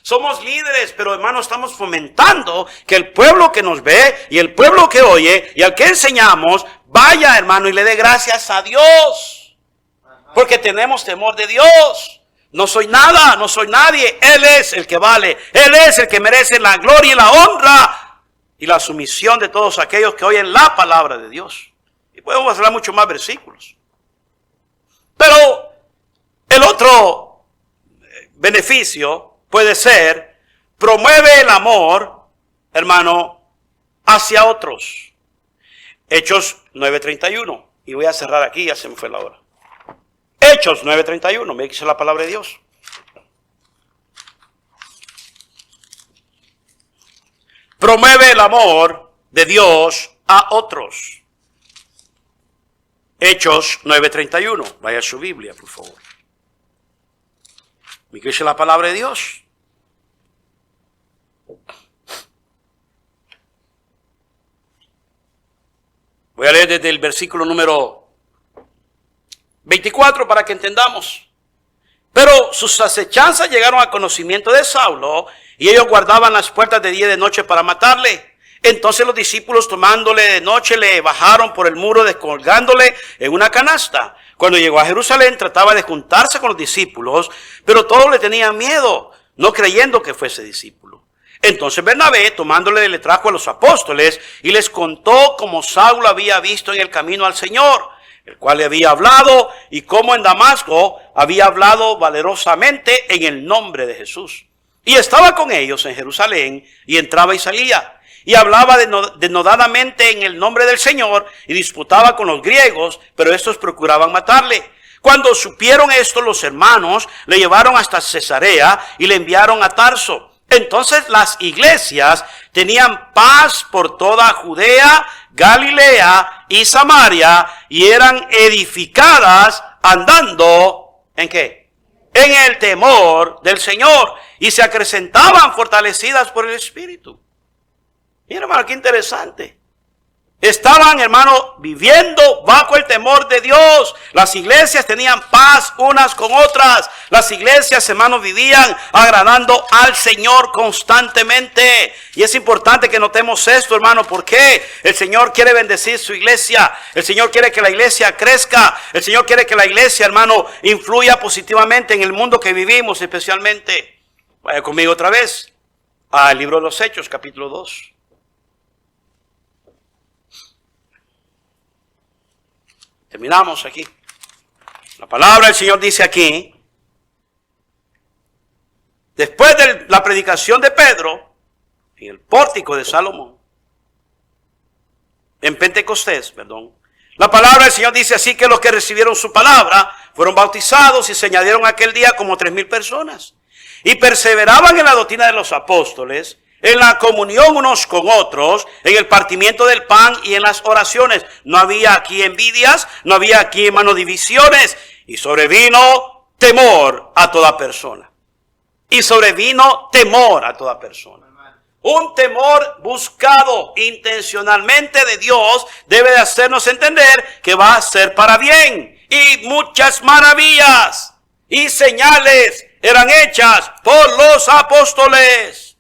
Somos líderes, pero hermano, estamos fomentando que el pueblo que nos ve y el pueblo que oye y al que enseñamos, vaya, hermano, y le dé gracias a Dios. Porque tenemos temor de Dios. No soy nada, no soy nadie. Él es el que vale. Él es el que merece la gloria y la honra y la sumisión de todos aquellos que oyen la palabra de Dios. Y podemos hablar mucho más versículos. Pero el otro beneficio puede ser, promueve el amor, hermano, hacia otros. Hechos 9:31. Y voy a cerrar aquí, ya se me fue la hora. Hechos 9:31, me dice la palabra de Dios. Promueve el amor de Dios a otros. Hechos 9:31. Vaya a su Biblia, por favor. Me dice la palabra de Dios. Voy a leer desde el versículo número 24 para que entendamos. Pero sus acechanzas llegaron al conocimiento de Saulo y ellos guardaban las puertas de día y de noche para matarle. Entonces los discípulos tomándole de noche le bajaron por el muro descolgándole en una canasta. Cuando llegó a Jerusalén trataba de juntarse con los discípulos, pero todos le tenían miedo, no creyendo que fuese discípulo. Entonces Bernabé, tomándole, le trajo a los apóstoles y les contó cómo Saulo había visto en el camino al Señor, el cual le había hablado, y cómo en Damasco había hablado valerosamente en el nombre de Jesús. Y estaba con ellos en Jerusalén, y entraba y salía, y hablaba denodadamente en el nombre del Señor, y disputaba con los griegos, pero estos procuraban matarle. Cuando supieron esto, los hermanos le llevaron hasta Cesarea y le enviaron a Tarso. Entonces las iglesias tenían paz por toda Judea, Galilea y Samaria, y eran edificadas andando, ¿en qué? En el temor del Señor, y se acrecentaban fortalecidas por el Espíritu. Mira, hermano, qué interesante. Estaban, hermano, viviendo bajo el temor de Dios. Las iglesias tenían paz unas con otras. Las iglesias, hermanos, vivían agradando al Señor constantemente. Y es importante que notemos esto, hermano, porque el Señor quiere bendecir su iglesia. El Señor quiere que la iglesia crezca. El Señor quiere que la iglesia, hermano, influya positivamente en el mundo que vivimos, especialmente. Vaya conmigo otra vez al libro de los Hechos, capítulo 2. Terminamos aquí. La palabra del Señor dice aquí, después de la predicación de Pedro, en el pórtico de Salomón, en Pentecostés, perdón, la palabra del Señor dice así que los que recibieron su palabra fueron bautizados y se añadieron aquel día como 3,000 personas. Y perseveraban en la doctrina de los apóstoles, en la comunión unos con otros, en el partimiento del pan y en las oraciones. No había aquí envidias, no había aquí, hermano, divisiones. Y sobrevino temor a toda persona. Y sobrevino temor a toda persona. Un temor buscado intencionalmente de Dios debe de hacernos entender que va a ser para bien. Y muchas maravillas y señales eran hechas por los apóstoles.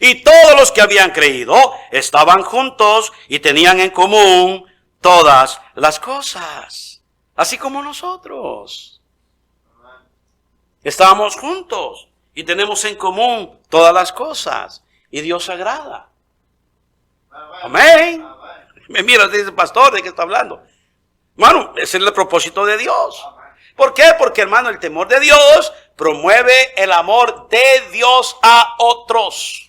Y todos los que habían creído estaban juntos y tenían en común todas las cosas. Así como nosotros. Estábamos juntos y tenemos en común todas las cosas. Y Dios agrada. Amén. Me mira, dice pastor, ¿de qué está hablando? Hermano, ese es el propósito de Dios. ¿Por qué? Porque, hermano, el temor de Dios promueve el amor de Dios a otros.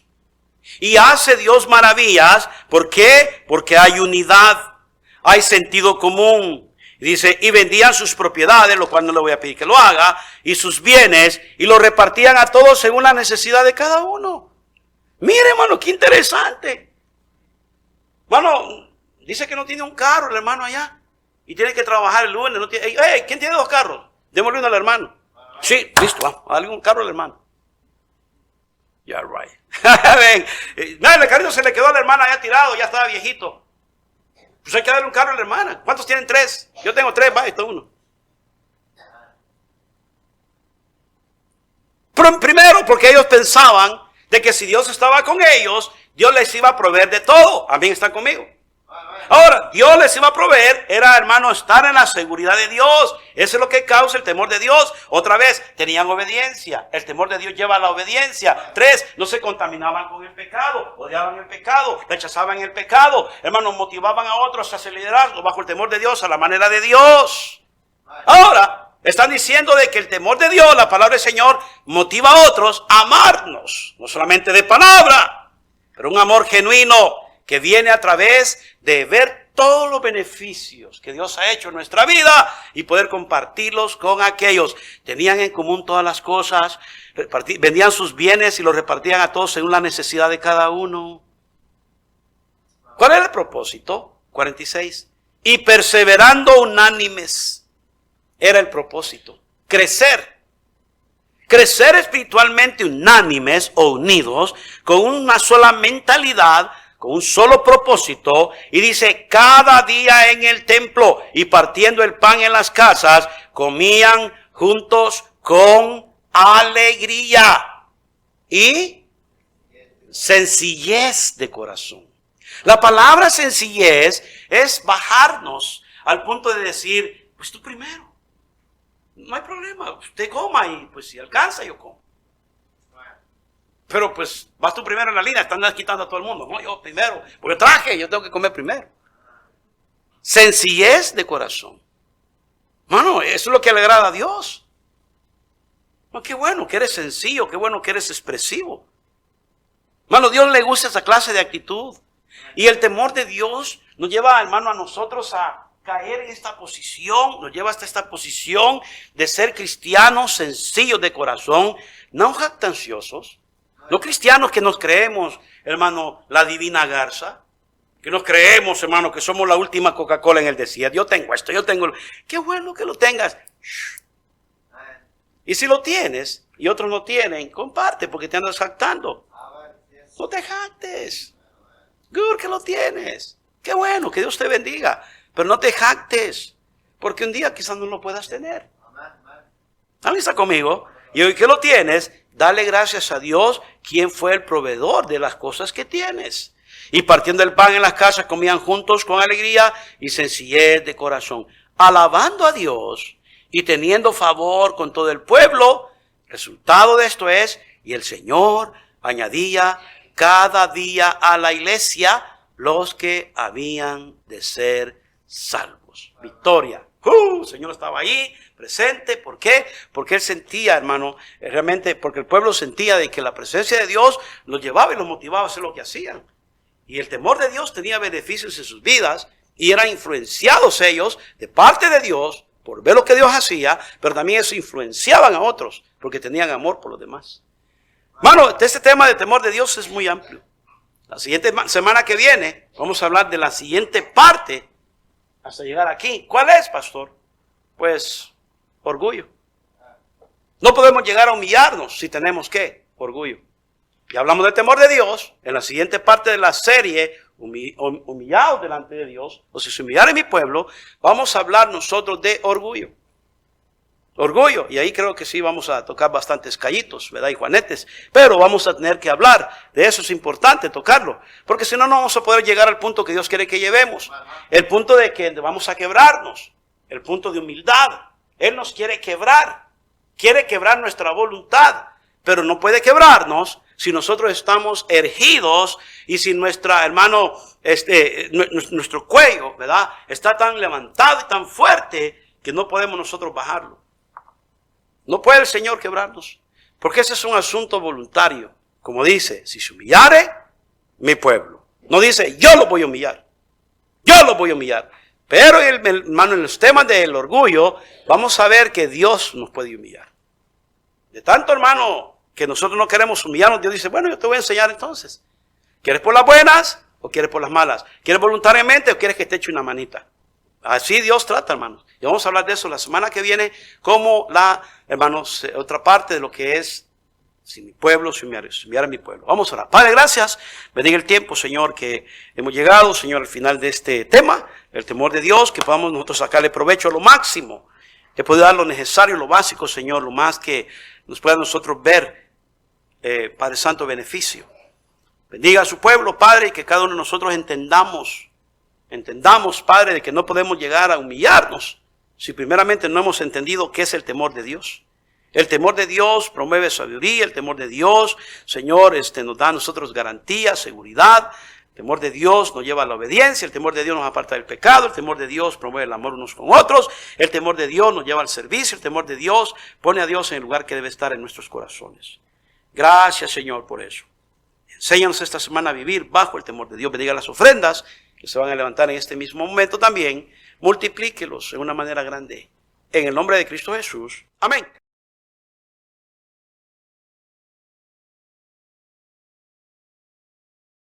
Y hace Dios maravillas. ¿Por qué? Porque hay unidad, hay sentido común. Dice, y vendían sus propiedades, lo cual no le voy a pedir que lo haga, y sus bienes, y lo repartían a todos según la necesidad de cada uno. Mire, hermano, qué interesante. Hermano, dice que no tiene un carro el hermano allá, y tiene que trabajar el lunes. No tiene, ¿quién tiene 2 carros? Démosle uno al hermano. Sí, listo, vamos a darle un carro al hermano. Yeah, right. Nada, el carrito se le quedó a la hermana ya tirado, ya estaba viejito. Pues hay que darle un carro a la hermana. ¿Cuántos tienen 3? Yo tengo 3, va, está uno. Primero, porque ellos pensaban de que si Dios estaba con ellos, Dios les iba a proveer de todo. Amén, ¿están conmigo? Ahora, Dios les iba a proveer, era, hermano, estar en la seguridad de Dios. Eso es lo que causa el temor de Dios. Otra vez, tenían obediencia. El temor de Dios lleva a la obediencia. 3, no se contaminaban con el pecado, odiaban el pecado, rechazaban el pecado. Hermanos, motivaban a otros a hacer liderazgo bajo el temor de Dios, a la manera de Dios. Ahora, están diciendo de que el temor de Dios, la palabra del Señor, motiva a otros a amarnos. No solamente de palabra, pero un amor genuino que viene a través de ver todos los beneficios que Dios ha hecho en nuestra vida y poder compartirlos con aquellos. Tenían en común todas las cosas, vendían sus bienes y los repartían a todos según la necesidad de cada uno. ¿Cuál era el propósito? 46. Y perseverando unánimes. Era el propósito. Crecer. Crecer espiritualmente unánimes o unidos con una sola mentalidad, con un solo propósito, y dice, cada día en el templo y partiendo el pan en las casas, comían juntos con alegría y sencillez de corazón. La palabra sencillez es bajarnos al punto de decir, pues tú primero, no hay problema, usted coma y pues si alcanza yo como. Pero pues vas tú primero en la línea, están quitando a todo el mundo. No, yo primero, porque traje, yo tengo que comer primero. Sencillez de corazón. Mano, eso es lo que le agrada a Dios. No, qué bueno que eres sencillo, qué bueno que eres expresivo. Mano, Dios le gusta esa clase de actitud. Y el temor de Dios nos lleva, hermano, a nosotros a caer en esta posición, nos lleva hasta esta posición de ser cristianos sencillos de corazón, no jactanciosos. No cristianos que nos creemos, hermano, la divina garza. Que nos creemos, hermano, que somos la última Coca-Cola en el desierto. Yo tengo esto, yo tengo... Qué bueno que lo tengas. Y si lo tienes y otros no tienen, comparte porque te andas jactando. No te jactes. Good que lo tienes. Qué bueno, que Dios te bendiga. Pero no te jactes. Porque un día quizás no lo puedas tener. ¿Alguien está conmigo? Y hoy que lo tienes, dale gracias a Dios, quien fue el proveedor de las cosas que tienes. Y partiendo el pan en las casas, comían juntos con alegría y sencillez de corazón, alabando a Dios y teniendo favor con todo el pueblo. Resultado de esto es, y el Señor añadía cada día a la iglesia los que habían de ser salvos. Victoria. El Señor estaba ahí, presente. ¿Por qué? Porque Él sentía, hermano, realmente, porque el pueblo sentía de que la presencia de Dios los llevaba y los motivaba a hacer lo que hacían. Y el temor de Dios tenía beneficios en sus vidas y eran influenciados ellos de parte de Dios por ver lo que Dios hacía, pero también eso influenciaban a otros porque tenían amor por los demás. Hermano, este tema de temor de Dios es muy amplio. La siguiente semana que viene vamos a hablar de la siguiente parte hasta llegar aquí. ¿Cuál es, pastor? Pues orgullo. No podemos llegar a humillarnos si tenemos ¿qué? Orgullo. Y hablamos del temor de Dios en la siguiente parte de la serie, humillados delante de Dios, o si se humillara mi pueblo, vamos a hablar nosotros de orgullo. Orgullo, y ahí creo que sí vamos a tocar bastantes callitos, ¿verdad? Y juanetes, pero vamos a tener que hablar de eso, es importante tocarlo, porque si no, no vamos a poder llegar al punto que Dios quiere que llevemos, el punto de que vamos a quebrarnos, el punto de humildad. Él nos quiere quebrar nuestra voluntad, pero no puede quebrarnos si nosotros estamos ergidos y si nuestra, hermano, nuestro cuello, ¿verdad? Está tan levantado y tan fuerte que no podemos nosotros bajarlo. No puede el Señor quebrarnos, porque ese es un asunto voluntario. Como dice, si se humillare mi pueblo. No dice, yo lo voy a humillar. Yo lo voy a humillar. Pero, hermano, en los temas del orgullo, vamos a ver que Dios nos puede humillar. De tanto, hermano, que nosotros no queremos humillarnos, Dios dice, bueno, yo te voy a enseñar entonces. ¿Quieres por las buenas o quieres por las malas? ¿Quieres voluntariamente o quieres que te eche una manita? Así Dios trata, hermanos. Y vamos a hablar de eso la semana que viene, como hermanos, otra parte de lo que es, si mi pueblo, si humillara mi pueblo. Vamos a orar. Padre, gracias. Bendiga el tiempo, Señor, que hemos llegado, Señor, al final de este tema, el temor de Dios, que podamos nosotros sacarle provecho a lo máximo, que pueda dar lo necesario, lo básico, Señor, lo más que nos pueda a nosotros ver, Padre Santo, beneficio. Bendiga a su pueblo, Padre, y que cada uno de nosotros entendamos, Padre, de que no podemos llegar a humillarnos si primeramente no hemos entendido qué es el temor de Dios. El temor de Dios promueve sabiduría, el temor de Dios, Señor, nos da a nosotros garantía, seguridad. El temor de Dios nos lleva a la obediencia, el temor de Dios nos aparta del pecado, el temor de Dios promueve el amor unos con otros, el temor de Dios nos lleva al servicio, el temor de Dios pone a Dios en el lugar que debe estar en nuestros corazones. Gracias, Señor, por eso. Enséñanos esta semana a vivir bajo el temor de Dios. Bendiga las ofrendas que se van a levantar en este mismo momento también. Multiplíquelos en una manera grande. En el nombre de Cristo Jesús. Amén.